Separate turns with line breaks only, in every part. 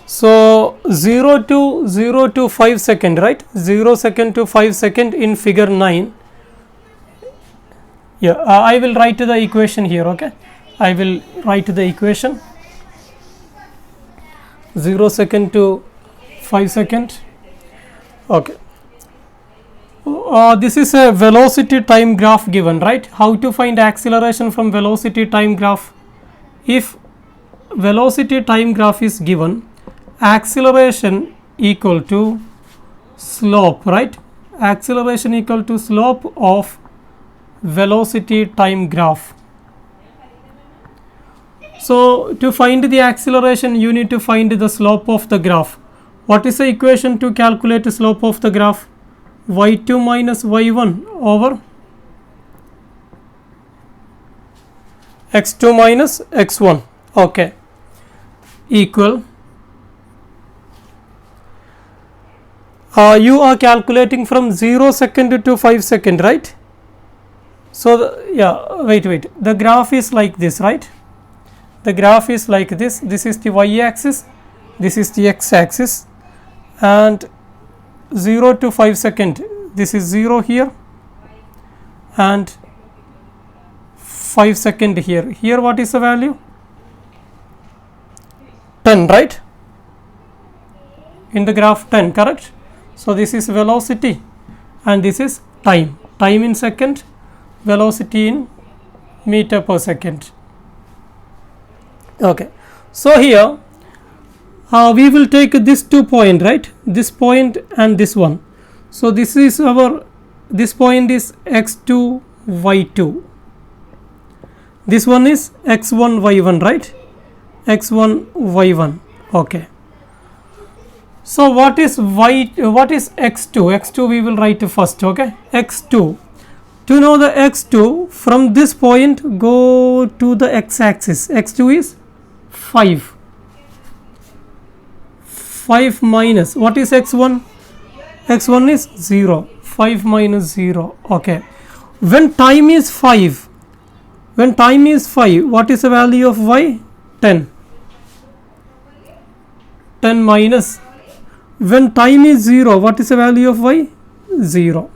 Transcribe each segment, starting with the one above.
So 0 to 5 second, right? 0 second to 5 second in figure 9. Yeah, I will write the equation here. Okay, I will write the equation. 0 second to 5 second. Okay. This is a velocity time graph given, right? How to find acceleration from velocity time graph? If velocity time graph is given, acceleration equal to slope, right? Acceleration equal to slope of velocity time graph. So to find the acceleration, you need to find the slope of the graph. What is the equation to calculate the slope of the graph? y2 minus y1 over x2 minus x1. Okay, equal. You are calculating from 0 second to 5 second, right? So wait, the graph is like this, right? The graph is like this. This is the y axis, this is the x axis, and 0 to 5 second, this is 0 here and 5 second here. Here what is the value? 10, right? In the graph 10, correct? So this is velocity and this is time in second, velocity in meter per second. Okay, so here we will take this 2 point, right? This point and this one. So this is our, this point is x2 y2, this one is x1 y1, right? X1 y1. Okay, so what is x2? X2 we will write first. Okay, x2. To know the x2, from this point go to the x axis. X2 is 5 minus, what is x1? X1 is 0. 5 minus 0. Okay, when time is 5, what is the value of y? 10 minus, when time is 0, what is the value of y? 0.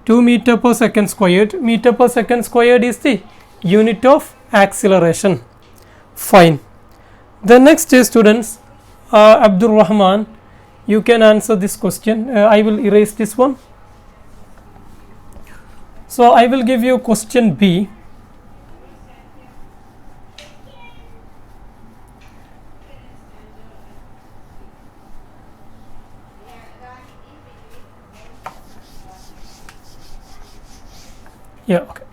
Two meter per second squared. Meter per second squared is the unit of acceleration. Fine. The next is, students, Abdul Rahman, you can answer this question. I will erase this one. So I will give you question B. Yeah, okay.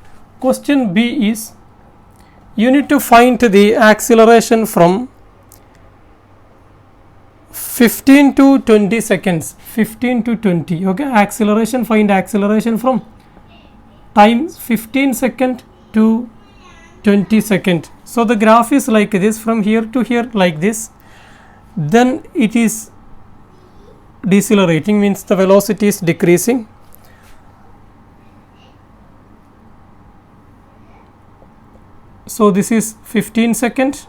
Question B is, you need to find the acceleration from 15 to 20 seconds. 15 to 20. Okay, acceleration, find acceleration from time 15 second to 20 second. So the graph is like this, from here to here like this. Then it is decelerating, means the velocity is decreasing. So this is 15 second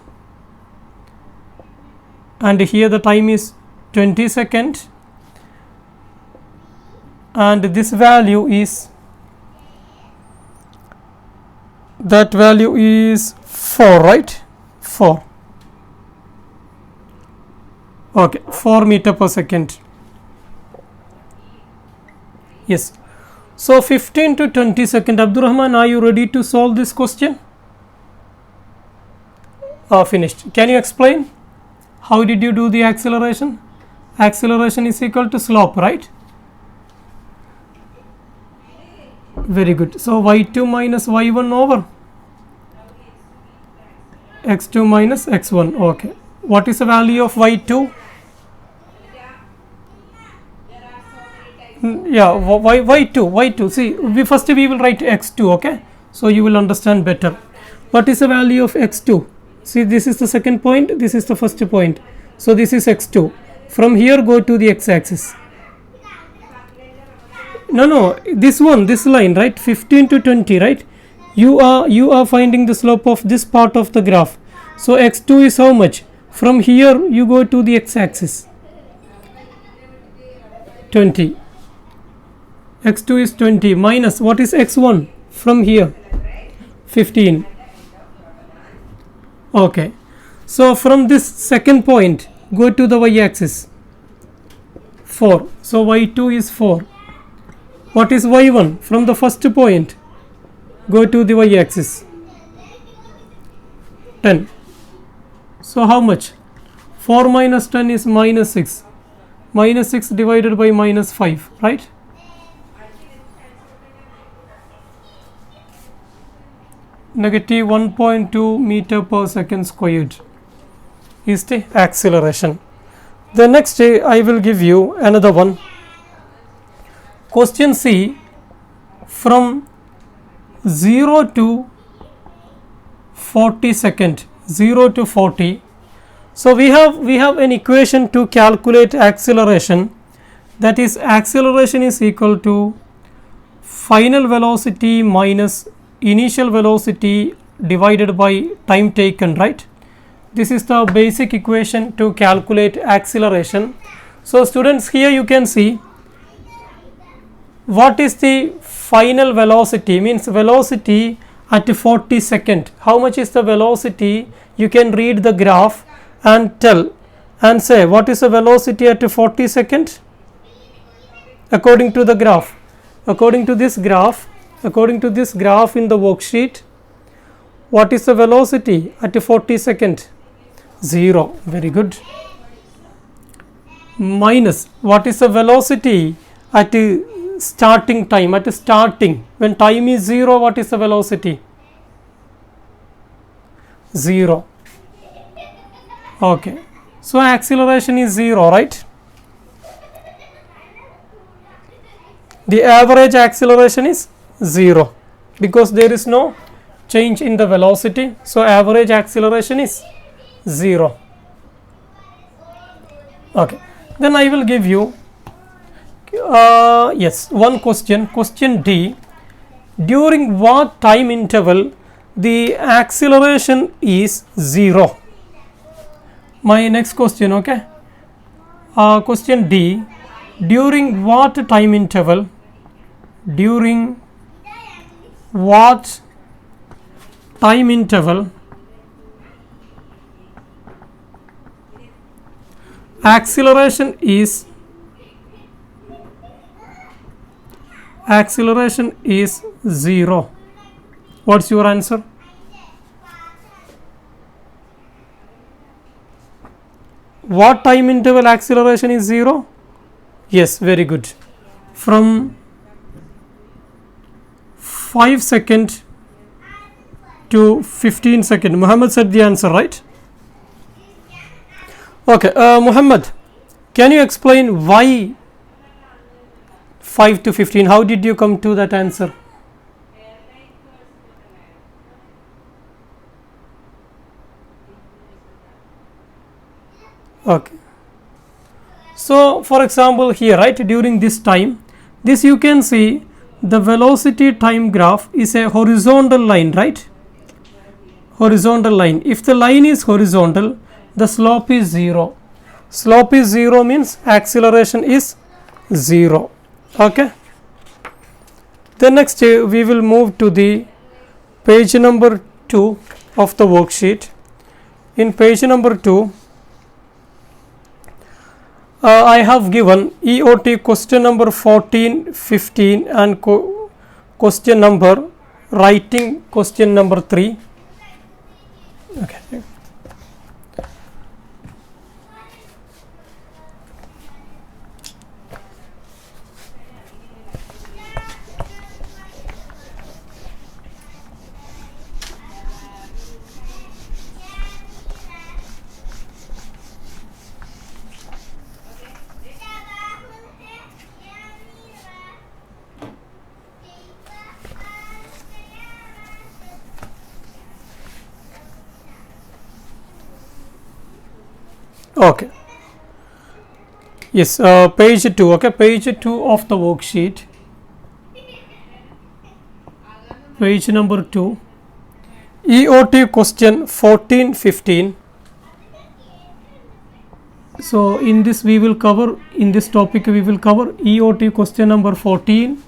and here the time is 20 second and this value is, that value is 4, right? 4. Okay, 4 meter per second. Yes. So 15 to 20 second. Abdurrahman, are you ready to solve this question? Finished. Can you explain how did you do the acceleration? Acceleration is equal to slope, right? Very good. So y2 minus y1 over x2 minus x1. Okay, what is the value of y2? Yeah, y2. See, first we will write x2. Okay, so you will understand better. What is the value of x2? See, this is the second point, this is the first point. So this is x2. From here go to the x axis. No, this one, this line, right? 15 to 20, right? You are finding the slope of this part of the graph. So x2 is how much? From here you go to the x-axis, 20. x2 is 20 minus what is x1 from here, 15. Okay, so from this second point go to the y-axis, 4. So y2 is 4. What is y1? From the first point go to the y-axis, 10. So how much? 4 minus 10 is minus 6. Minus 6 divided by minus 5, right? Negative 1.2 meter per second squared is the acceleration. The next I will give you another one. Question C, from 0 to 40 second, 0 to 40. So we have an equation to calculate acceleration, that is acceleration is equal to final velocity minus initial velocity divided by time taken, right? This is the basic equation to calculate acceleration. So students, here you can see what is the final velocity, means velocity at 40 second. How much is the velocity? You can read the graph and tell and say what is the velocity at 40 second according to the graph. According to this graph in the worksheet, what is the velocity at 40 second? 0. Very good. Minus what is the velocity at starting time, at starting when time is 0, what is the velocity? 0. Okay, so acceleration is 0, right? The average acceleration is 0 because there is no change in the velocity, so average acceleration is 0. Okay, then I will give you yes, one question. Question D, during what time interval the acceleration is 0? My next question, okay. Question D, during what time interval, during what time interval acceleration is 0? What's your answer? What time interval acceleration is 0? Yes, very good. From 5 second to 15 second. Muhammad said the answer, right? Okay, Muhammad, can you explain why 5 to 15? How did you come to that answer? Okay, so for example here, right, during this time, this you can see the velocity time graph is a horizontal line, right? Horizontal line. If the line is horizontal, the slope is 0. Slope is 0 means acceleration is 0. Okay, then next we will move to the page number 2 of the worksheet. In page number 2, I have given EOT question number 14, 15 and question number, writing question number 3. Okay. Okay, yes, page 2, okay, page 2 of the worksheet, page number 2, EOT question 14-15. So in this we will cover, in this topic we will cover EOT question number 14,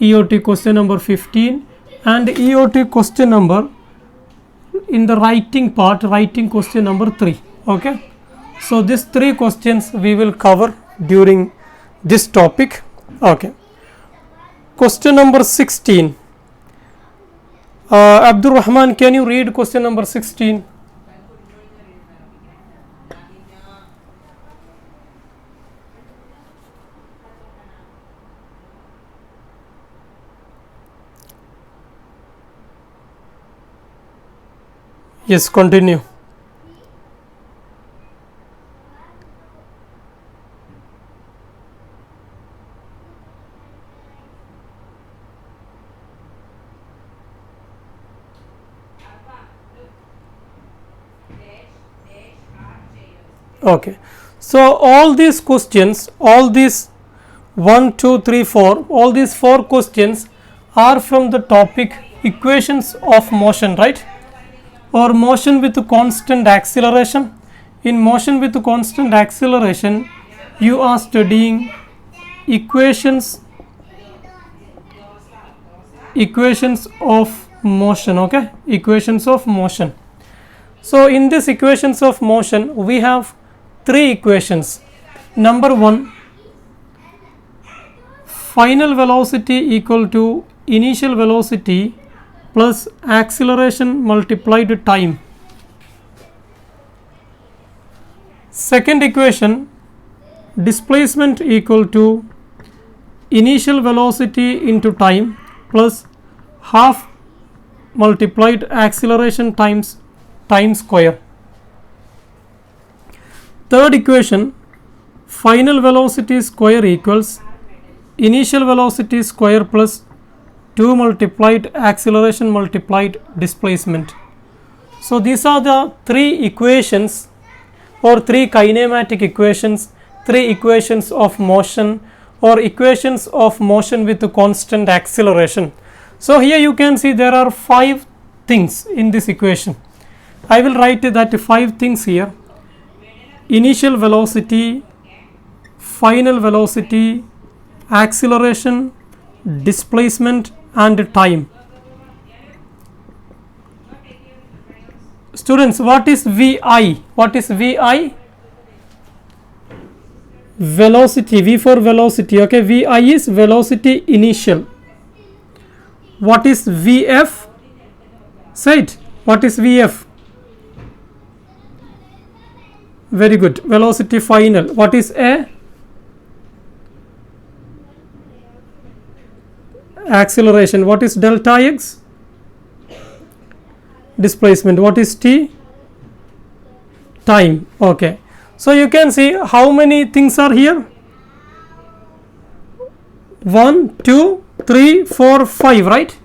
EOT question number 15 and EOT question number in the writing part, writing question number 3. Okay, so these 3 questions we will cover during this topic. Okay, question number 16. Abdul Rahman, can you read question number 16? Yes, continue. Okay, so all these questions, all these 1, 2, 3, 4, all these 4 questions are from the topic equations of motion, right? Or motion with constant acceleration. In motion with constant acceleration, you are studying equations of motion. Okay, equations of motion. So in this equations of motion, we have 3 equations. Number 1, final velocity equal to initial velocity plus acceleration multiplied time. Second equation, displacement equal to initial velocity into time plus half multiplied acceleration times time square. Third equation, final velocity square equals initial velocity square plus 2 multiplied acceleration multiplied displacement. So these are the 3 equations or 3 kinematic equations, 3 equations of motion or equations of motion with constant acceleration. So here you can see there are 5 things in this equation. I will write that 5 things here: initial velocity, final velocity, acceleration, displacement and time. Students, what is VI? What is VI? Velocity, V for velocity. Okay, VI is velocity initial. What is VF? Say it. What is VF? Very good. Velocity final. What is A? Acceleration. What is delta x? Displacement. What is T? Time. Okay. So you can see how many things are here. 1, 2, 3, 4, 5, right?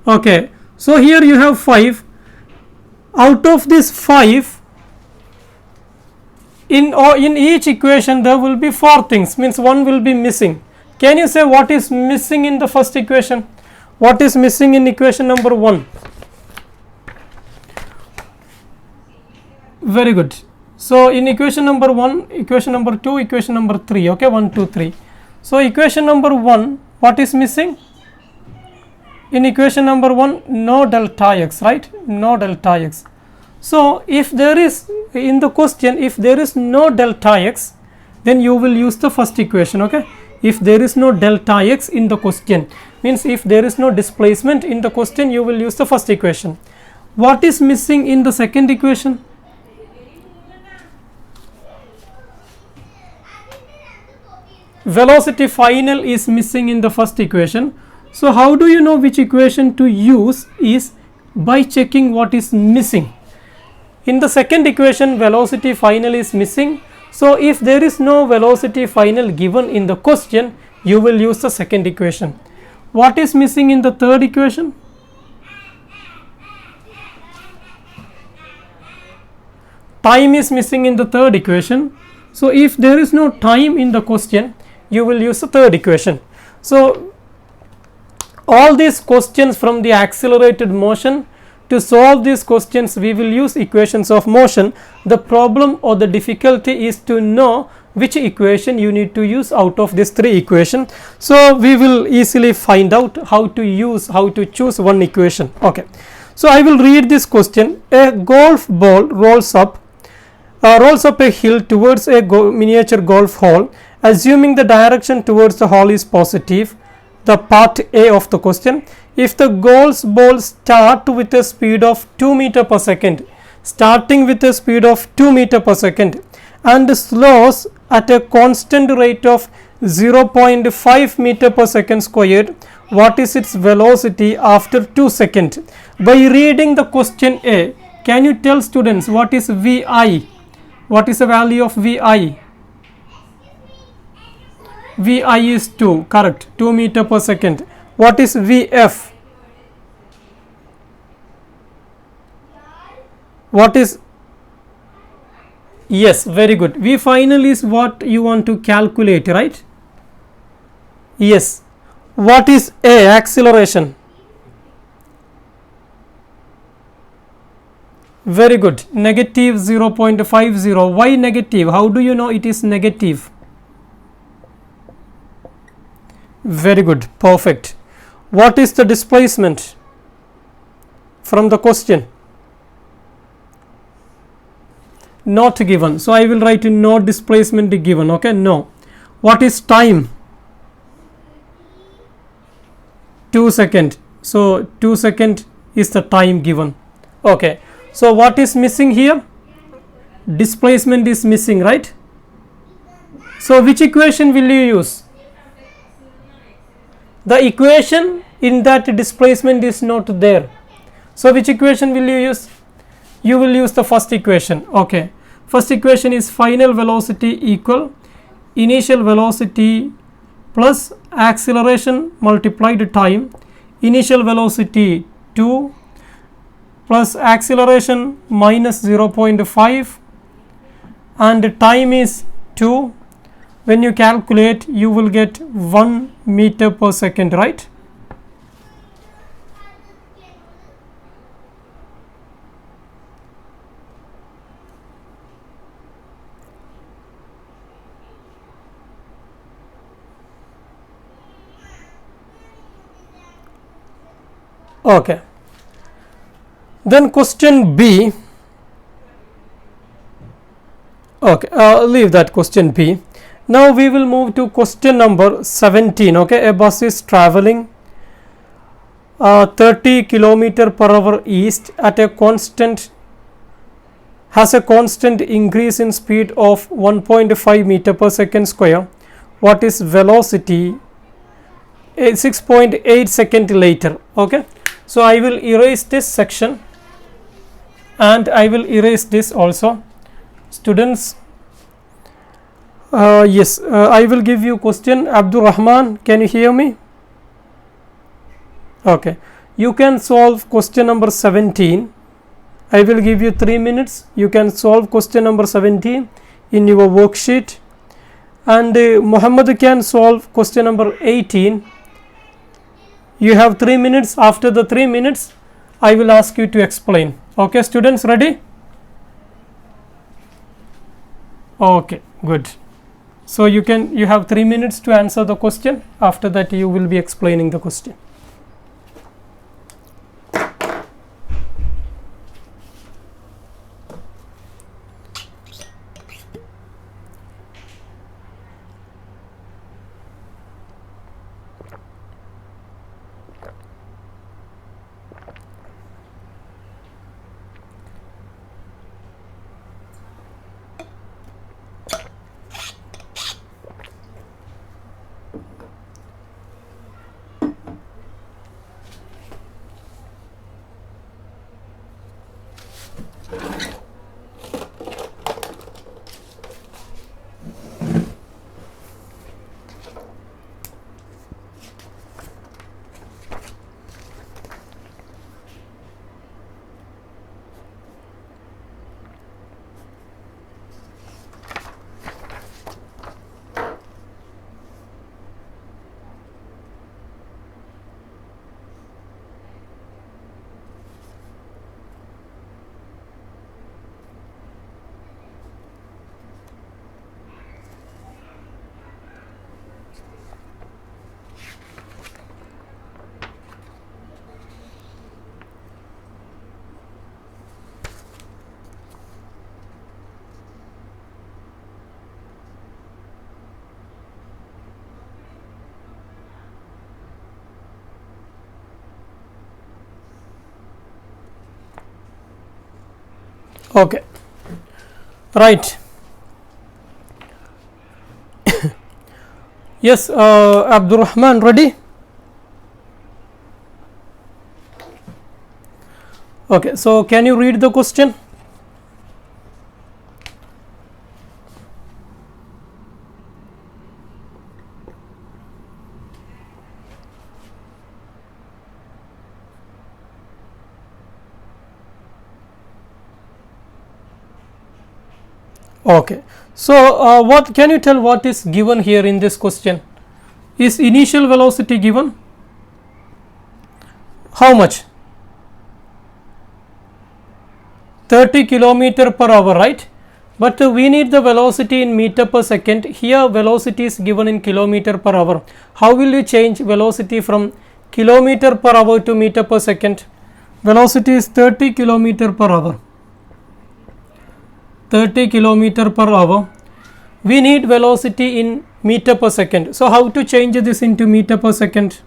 Okay. So here you have 5. Out of this 5, in each equation there will be 4 things, means 1 will be missing. Can you say what is missing in the first equation? What is missing in equation number 1? Very good. So in equation number 1, equation number 2, equation number 3. Okay, 1, 2, 3. So equation number 1, what is missing? In equation number 1, no delta x, right? No delta x. So if there is, in the question, if there is no delta x, then you will use the first equation. Okay, if there is no delta x in the question, means if there is no displacement in the question, you will use the first equation. What is missing in the second equation? Velocity final is missing in the first equation. So how do you know which equation to use? Is by checking what is missing. In the second equation, velocity final is missing. So if there is no velocity final given in the question, you will use the second equation. What is missing in the third equation? Time is missing in the third equation. So if there is no time in the question, you will use the third equation. So All these questions from the accelerated motion, to solve these questions we will use equations of motion. The problem or the difficulty is to know which equation you need to use out of these three equations. So we will easily find out how to choose one equation. Okay, so I will read this question. A golf ball rolls up a hill towards a miniature golf hole. Assuming the direction towards the hole is positive, the part A of the question, if the golf ball start with a speed of 2 meter per second, starting with a speed of 2 meter per second, and slows at a constant rate of 0.5 meter per second squared, what is its velocity after 2 seconds? By reading the question A, can you tell students what is Vi? What is the value of Vi? Vi is 2, correct, 2 meter per second. What is Vf? What is, yes, very good. V final is what you want to calculate, right? Yes. What is A? Acceleration. Very good, negative 0.50. Why negative? How do you know it is negative? Very good, perfect. What is the displacement from the question? Not given, so I will write no displacement given. Okay, no. What is time? 2 seconds. So 2 seconds is the time given. Okay, so what is missing here? Displacement is missing, right? So which equation will you use? The equation in that displacement is not there. So which equation will you use? You will use the first equation. Okay, first equation is final velocity equal initial velocity plus acceleration multiplied time. Initial velocity 2 plus acceleration minus 0.5 and time is 2. When you calculate, you will get 1 meter per second, right? Okay. Then question B. Okay, leave that question B. Now we will move to question number 17. Okay, a bus is traveling 30 kilometer per hour east at a constant, has a constant increase in speed of 1.5 meter per second square. What is velocity 6.8 second later? Okay, so I will erase this section and I will erase this also. Students, yes, I will give you question. Abdul Rahman, can you hear me? Okay, you can solve question number 17. I will give you 3 minutes. You can solve question number 17 in your worksheet, and Muhammad can solve question number 18. You have 3 minutes. After the 3 minutes, I will ask you to explain. Okay, students, ready? Okay, good. So you have 3 minutes to answer the question. After that, you will be explaining the question. Okay, right. Yes, Abdurrahman, ready? Okay, so can you read the question? Okay, so what can you tell what is given here in this question? Is initial velocity given? How much? 30 kilometer per hour, right? But we need the velocity in meter per second. Here velocity is given in kilometer per hour. How will you change velocity from kilometer per hour to meter per second? Velocity is 30 kilometer per hour. 30 kilometer per hour. We need velocity in meter per second. So how to change this into meter per second?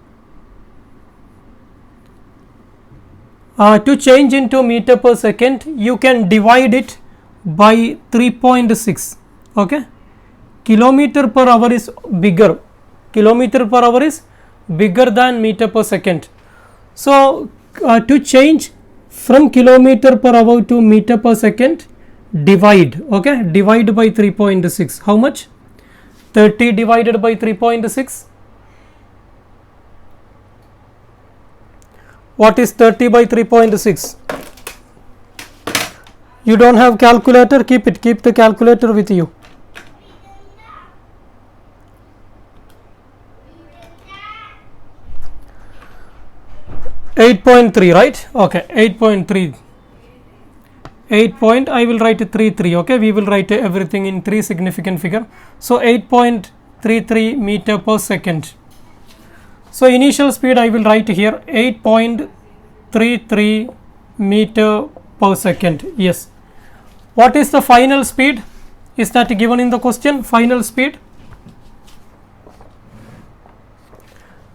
To change into meter per second, you can divide it by 3.6. Okay, kilometer per hour is bigger. Kilometer per hour is bigger than meter per second. So to change from kilometer per hour to meter per second, divide. Okay, divide by 3.6. How much? 30 divided by 3.6. What is 30 by 3.6? You don't have calculator? Keep the calculator with you. .3, right? Okay, 8.3. 8 point, I will write 3. Okay, we will write everything in 3 significant figure. So 8.33 meter per second. So initial speed I will write here 8.33 meter per second. Yes. What is the final speed? Is that given in the question? Final speed?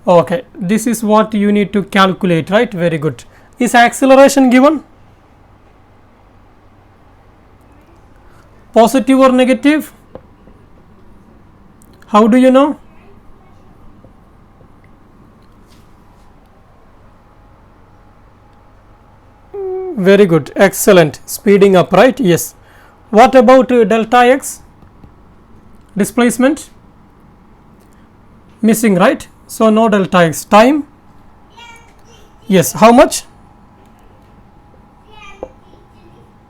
Okay, this is what you need to calculate, right? Very good. Is acceleration given? Positive or negative? How do you know? Very good, excellent. Speeding up, right? Yes. What about delta x? Displacement? Missing, right? So no delta x. Time? Yes. How much?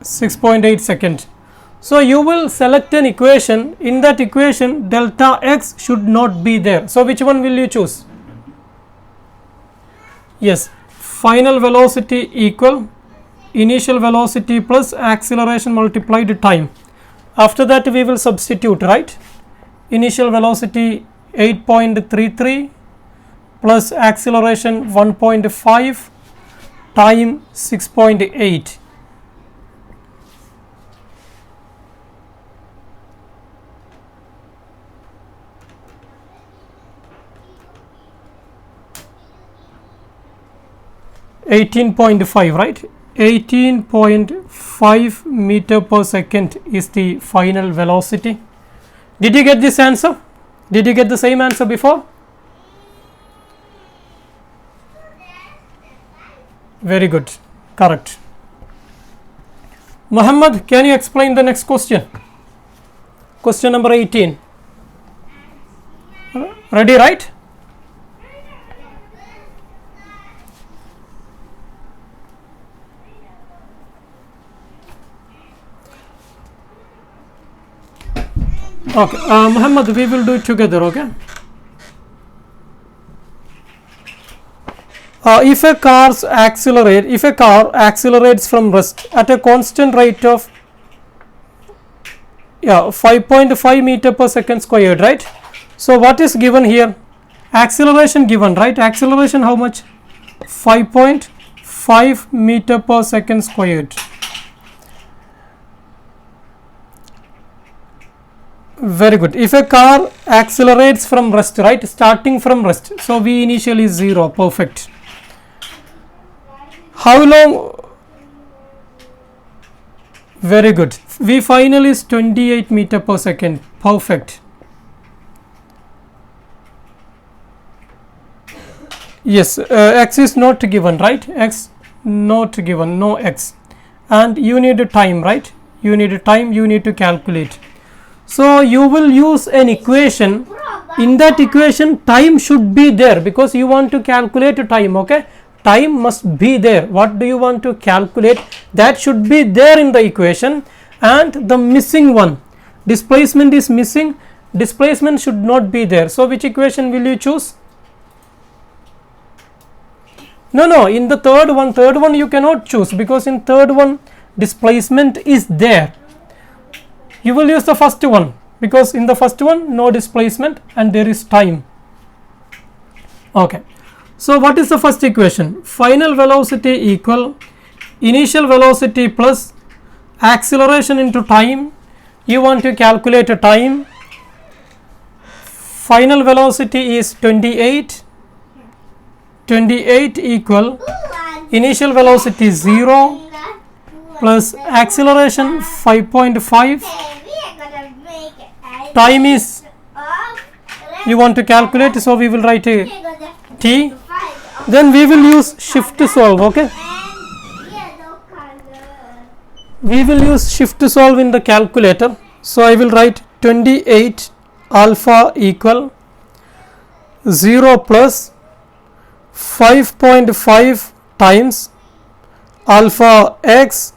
6.8 seconds. So you will select an equation. In that equation, delta x should not be there. So which one will you choose? Yes. Final velocity equal initial velocity plus acceleration multiplied time. After that we will substitute, right? Initial velocity 8.33 plus acceleration 1.5, time 6.8. .5, right? 18.5 meter per second is the final velocity. Did you get this answer? Did you get the same answer before? Very good, correct. Muhammad, can you explain the next question? Question number 18. Ready, right? Okay, Muhammad, we will do it together, okay? If a car accelerates from rest at a constant rate of 5.5 meter per second squared, right? So what is given here? Acceleration given, right? Acceleration how much? 5.5 meter per second squared. Very good. If a car accelerates from rest, right, starting from rest, so V initially is 0, perfect. How long Very good. V final is 28 meter per second. Perfect. Yes, x is not given, right? X not given, no x. And you need a time, right? You need a time, you need to calculate. So you will use an equation. In that equation, time should be there because you want to calculate a time, okay? Time must be there. What do you want to calculate? That should be there in the equation. And the missing one, displacement is missing. Displacement should not be there. So which equation will you choose? No, in the third one you cannot choose because in third one displacement is there. You will use the first one because in the first one no displacement and there is time. Okay. So what is the first equation? Final velocity equal initial velocity plus acceleration into time. You want to calculate a time. Final velocity is 28 equal initial velocity 0 plus acceleration 5.5. Time is you want to calculate, so we will write a t. Then we will use shift to solve, okay? We will use shift to solve in the calculator. So I will write 28 alpha equal 0 plus 5.5 times alpha x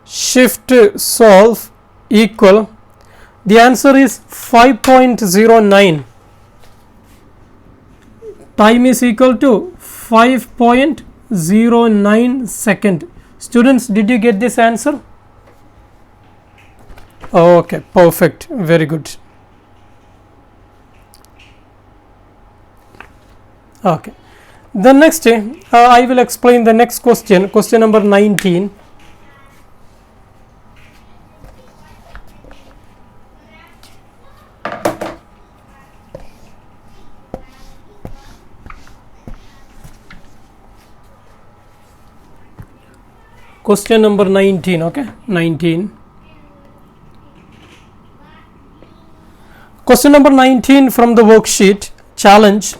shift solve equal, the answer is 5.09. Time is equal to 5.09 second. Students, did you get this answer? Okay, perfect, very good. Okay, the next I will explain the next question, question number 19. Question number 19, okay, 19. Question number 19 from the worksheet, challenge.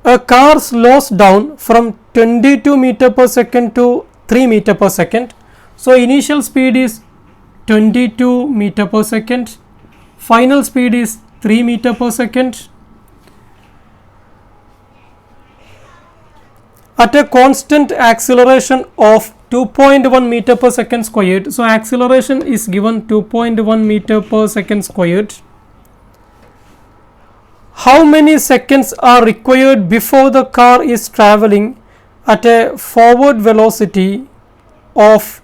A car slows down from 22 meter per second to 3 meter per second. So initial speed is 22 meter per second. Final speed is 3 meter per second. At a constant acceleration of 2.1 meter per second squared. So acceleration is given 2.1 meter per second squared. How many seconds are required before the car is traveling at a forward velocity of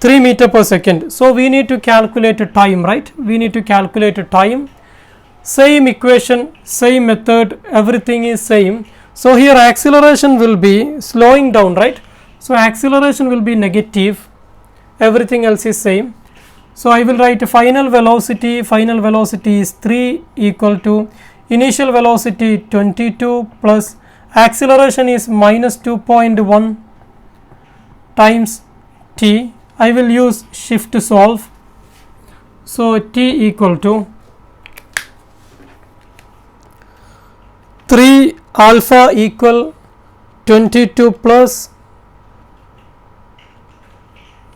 3 meter per second? So we need to calculate a time, right? We need to calculate a time. Same equation, same method, everything is same. So here acceleration will be slowing down, right? So acceleration will be negative, everything else is same. So I will write final velocity is 3 equal to initial velocity 22 plus acceleration is minus 2.1 times t. I will use shift to solve. So t equal to 3 alpha equal 22 plus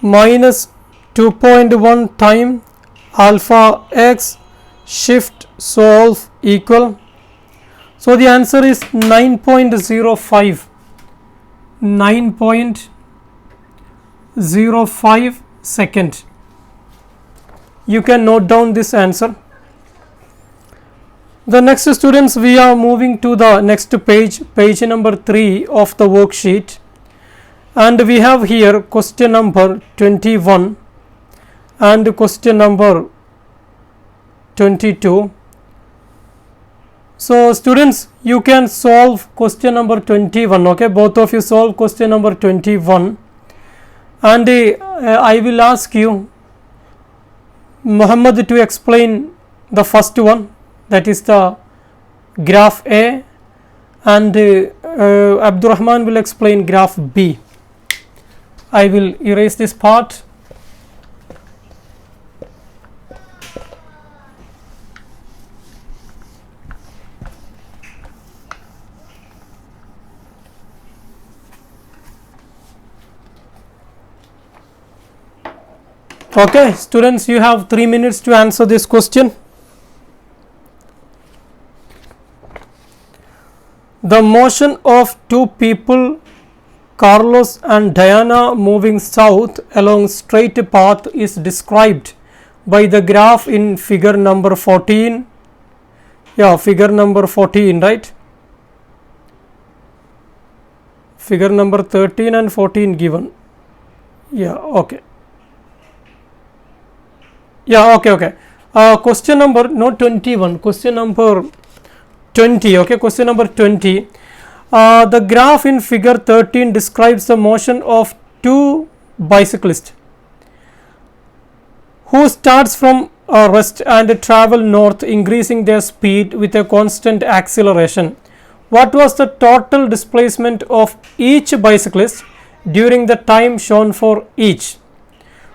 minus 2.1 time alpha x shift solve equal. So the answer is 9.05 second. You can note down this answer. The next, students, we are moving to the next page, page number 3 of the worksheet, and we have here question number 21 and question number 22. So students, you can solve question number 21, okay? Both of you solve question number 21, and I will ask you Muhammad to explain the first one, that is the graph A, and Abdurrahman will explain graph B. I will erase this part Okay, students, you have 3 minutes to answer this question. The motion of two people, Carlos and Diana, moving south along straight path is described by the graph in figure number 14. Yeah, figure number 14, right? Figure number 13 and 14 given. Yeah, okay. Yeah, okay. Question number, no 21, question number 20. Okay, question number 20. The graph in figure 13 describes the motion of two bicyclists who starts from west and travel north, increasing their speed with a constant acceleration. What was the total displacement of each bicyclist during the time shown for each?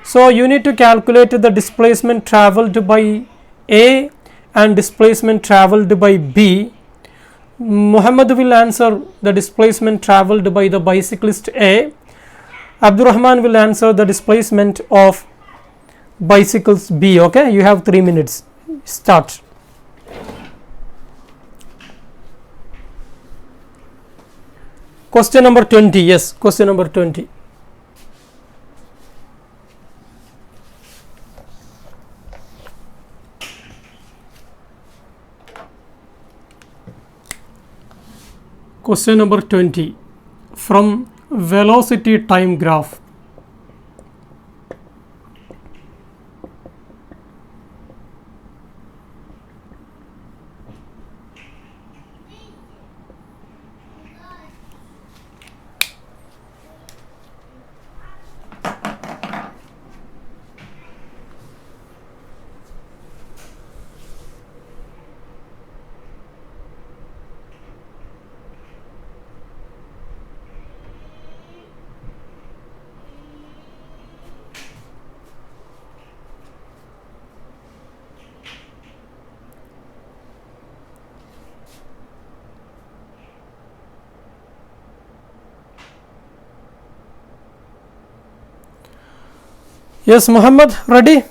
So you need to calculate the displacement traveled by A and displacement traveled by B. Muhammad will answer the displacement traveled by the bicyclist A. Abdurrahman will answer the displacement of bicycles B. Okay, you have 3 minutes. Start. Question number 20. Yes, question number 20. Question number 20 from velocity time graph. Yes, Muhammad, ready?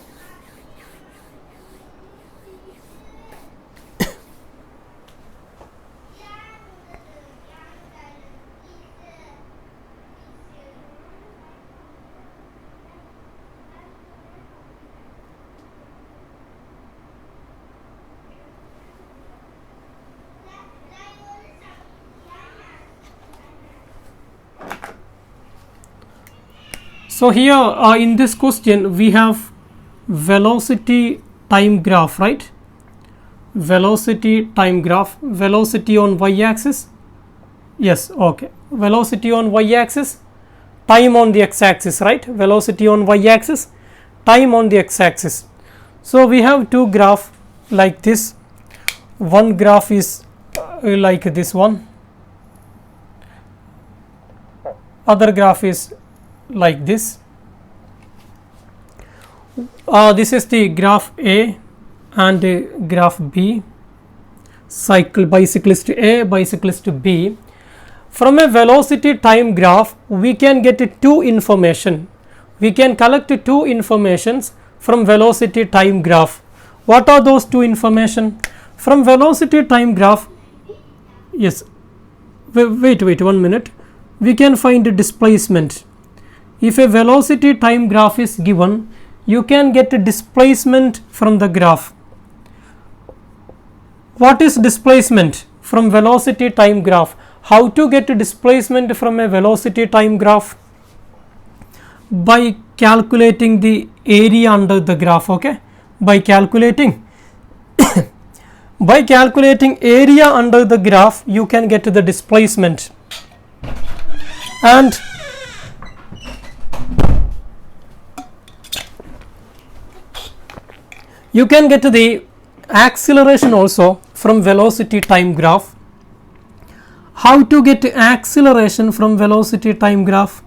So here in this question we have velocity time graph, right? Velocity time graph, velocity on y axis. Yes, okay. Velocity on y axis, time on the x axis, right? Velocity on y axis, time on the x axis. So we have two graph like this. One graph is like this one, other graph is like this. This is the graph A and graph B, bicyclist A, bicyclist B. From a velocity time graph we can get two information. We can collect two informations from velocity time graph. What are those two information? From velocity time graph, yes, wait 1 minute, we can find the displacement. If a velocity time graph is given, you can get a displacement from the graph. What is displacement from velocity time graph? How to get a displacement from a velocity time graph? By calculating the area under the graph. Okay, by calculating by calculating area under the graph you can get the displacement, and you can get the acceleration also from velocity time graph. How to get acceleration from velocity time graph?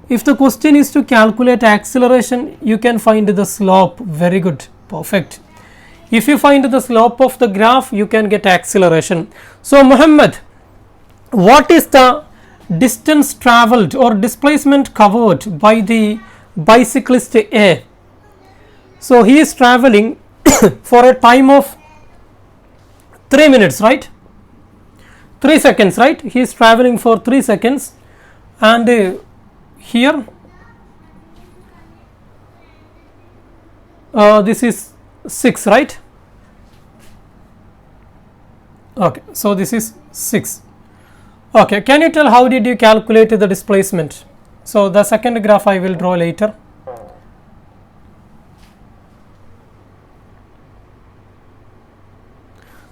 If the question is to calculate acceleration, you can find the slope. Very good, perfect. If you find the slope of the graph, you can get acceleration. So Muhammad, what is the distance travelled or displacement covered by the bicyclist A? So he is traveling for a time of 3 minutes, right, 3 seconds, right, he is traveling for 3 seconds, and here this is 6, right. Okay, so this is 6. Okay, can you tell how did you calculate the displacement? So the second graph I will draw later.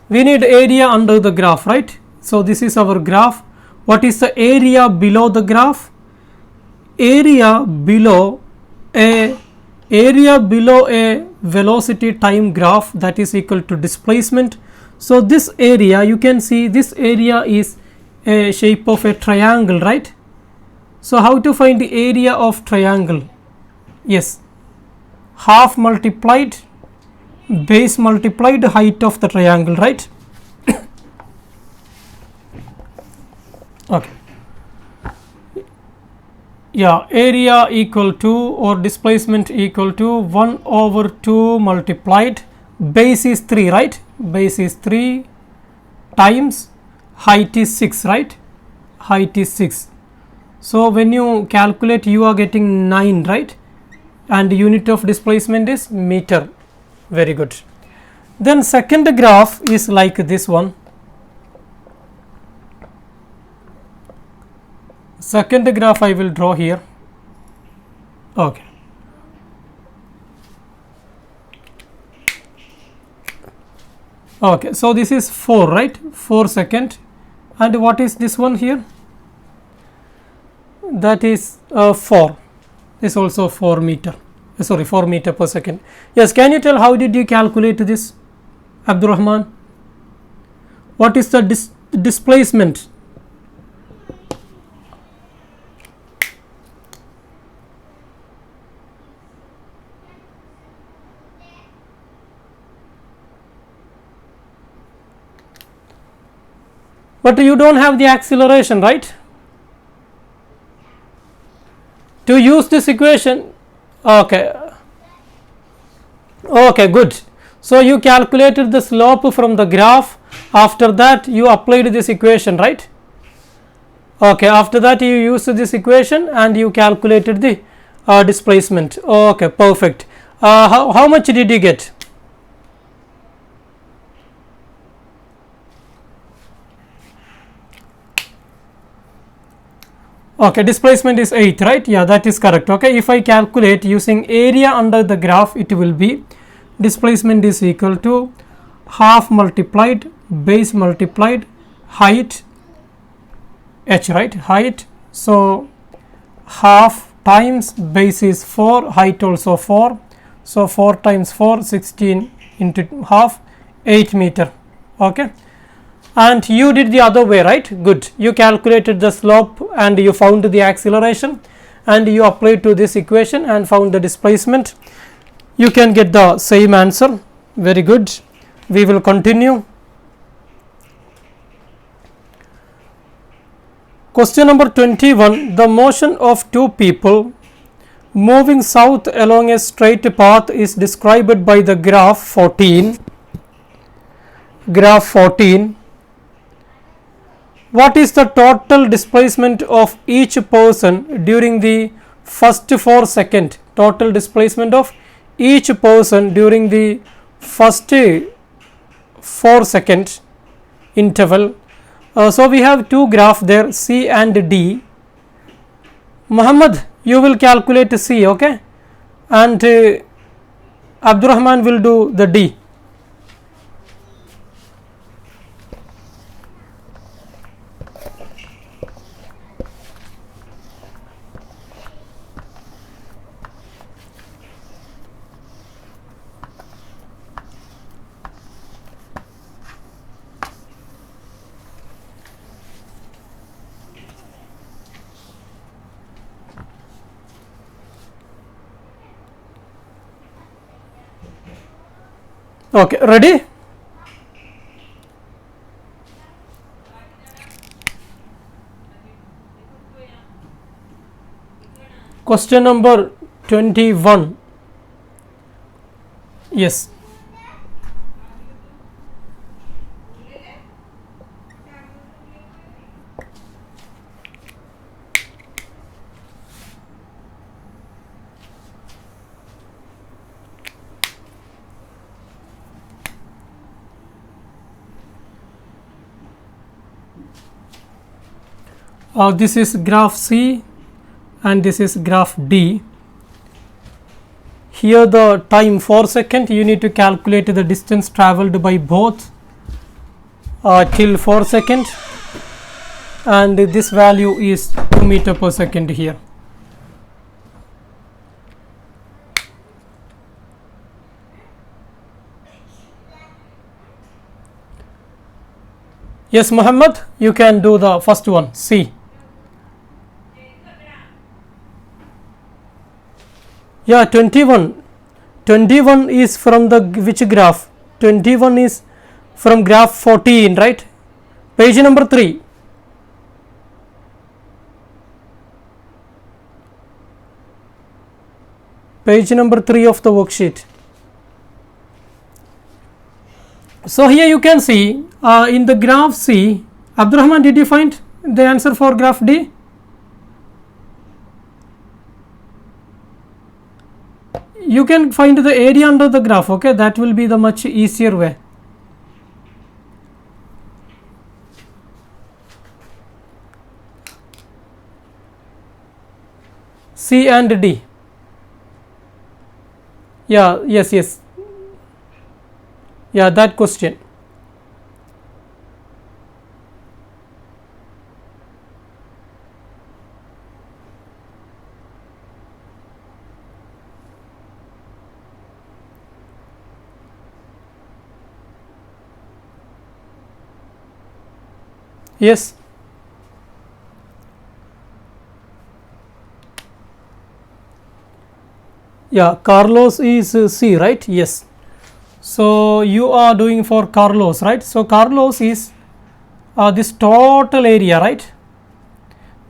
We need area under the graph, right. So this is our graph. What is the area below the graph? Area below a velocity time graph, that is equal to displacement. So this area, you can see this area is a shape of a triangle, right. So how to find the area of triangle? Yes, half multiplied base multiplied height of the triangle, right. Okay, yeah, area equal to, or displacement equal to 1 over 2 multiplied base is 3, right, base is 3 times height is 6, right, height is 6. So when you calculate you are getting 9, right, and unit of displacement is meter. Very good. Then second graph is like this one. Second graph I will draw here. Okay. Okay, so this is 4, right, 4 second, and what is this one here? That is 4, is also 4 meter, sorry, 4 meter per second. Yes, can you tell how did you calculate this, Abdurrahman? What is the displacement? But you do not have the acceleration, right? To use this equation, okay, okay, good. So you calculated the slope from the graph, after that you applied this equation, right. Okay, after that you used this equation and you calculated the displacement. Okay, perfect. How much did you get? Okay, displacement is 8, right. Yeah, that is correct. Okay, if I calculate using area under the graph, it will be displacement is equal to half multiplied base multiplied height h, right, height. So half times base is 4, height also 4, so 4 times 4, 16 into half, 8 meter. Okay, and you did the other way, right. Good, you calculated the slope and you found the acceleration and you applied to this equation and found the displacement. You can get the same answer. Very good, we will continue. Question number 21. The motion of two people moving south along a straight path is described by the graph 14. Graph 14. What is the total displacement of each person during the first 4 seconds? Total displacement of each person during the first 4 second interval. So we have two graphs there, C and D. Muhammad, you will calculate C, okay, and Abdurrahman will do the D. Okay, ready? Question number 21. Yes. This is graph C and this is graph D. Here the time 4 seconds, you need to calculate the distance travelled by both till 4 seconds, and this value is 2 meter per second here. Yes, Muhammad, you can do the first one, C. Yeah, 21. 21 is from the which graph? 21 is from graph 14, right? Page number 3. Page number 3 of the worksheet. So here you can see in the graph C, Abdurrahman, did you find the answer for graph D? You can find the area under the graph, okay? That will be the much easier way. C and D. Yeah, yes. Yeah, that question. Yes. Yeah, Carlos is C, right? Yes. So you are doing for Carlos, right? So Carlos is this total area, right?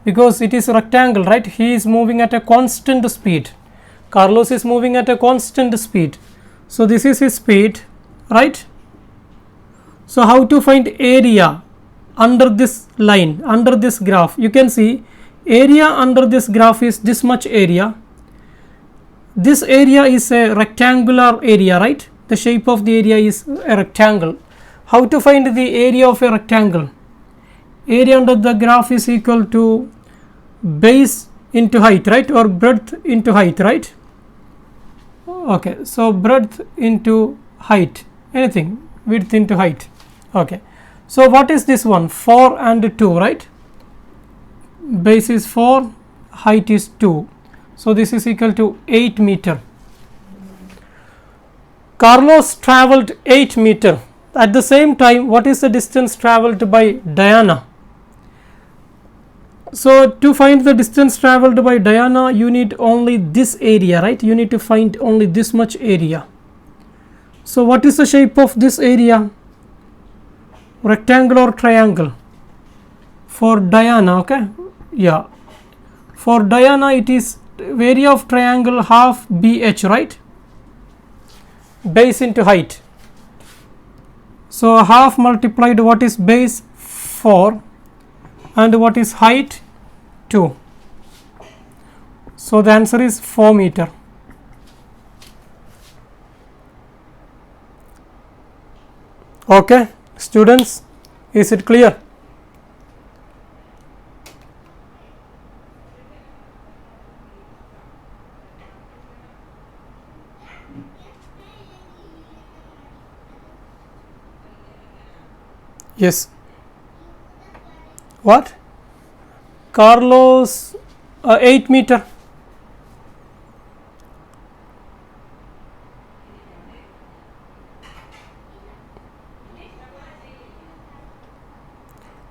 Because it is rectangle, right? He is moving at a constant speed. Carlos is moving at a constant speed. So this is his speed, right? So how to find area under this line, under this graph? You can see area under this graph is this much area. This area is a rectangular area, right? The shape of the area is a rectangle. How to find the area of a rectangle? Area under the graph is equal to base into height, right? Or breadth into height, right? Okay, so breadth into height, anything, width into height. Okay, so what is this one? 4 and 2, right? Base is 4, height is 2. So this is equal to 8 meter. Carlos travelled 8 meter. At the same time, what is the distance travelled by Diana? So to find the distance travelled by Diana, you need only this area, right? You need to find only this much area. So what is the shape of this area? Rectangle or triangle? For Diana, okay? Yeah. For Diana, it is area of triangle half BH, right? Base into height. So half multiplied what is base? 4, and what is height? 2. So the answer is 4 meter. Okay, students, is it clear? Yes. What? Carlos 8 meter.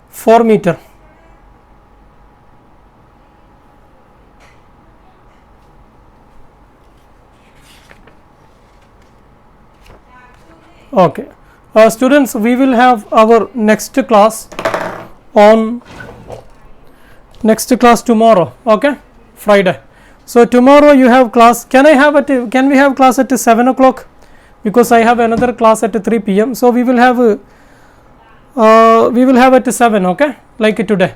Four meter. Okay. Students, we will have our next class tomorrow. Okay, Friday. So tomorrow you have class. Can we have class at 7 o'clock? because I have another class at 3 p.m. So we will have at 7, okay, like today.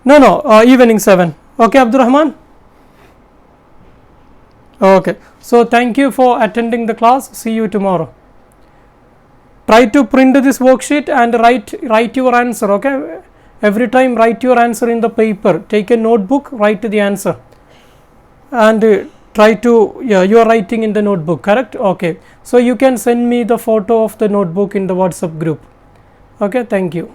No, evening 7, okay, Abdurrahman. Okay, so thank you for attending the class. See you tomorrow. Try to print this worksheet and write your answer, okay. Every time write your answer in the paper. Take a notebook, write the answer, and try to, you are writing in the notebook, correct? Okay, so you can send me the photo of the notebook in the WhatsApp group. Okay, thank you.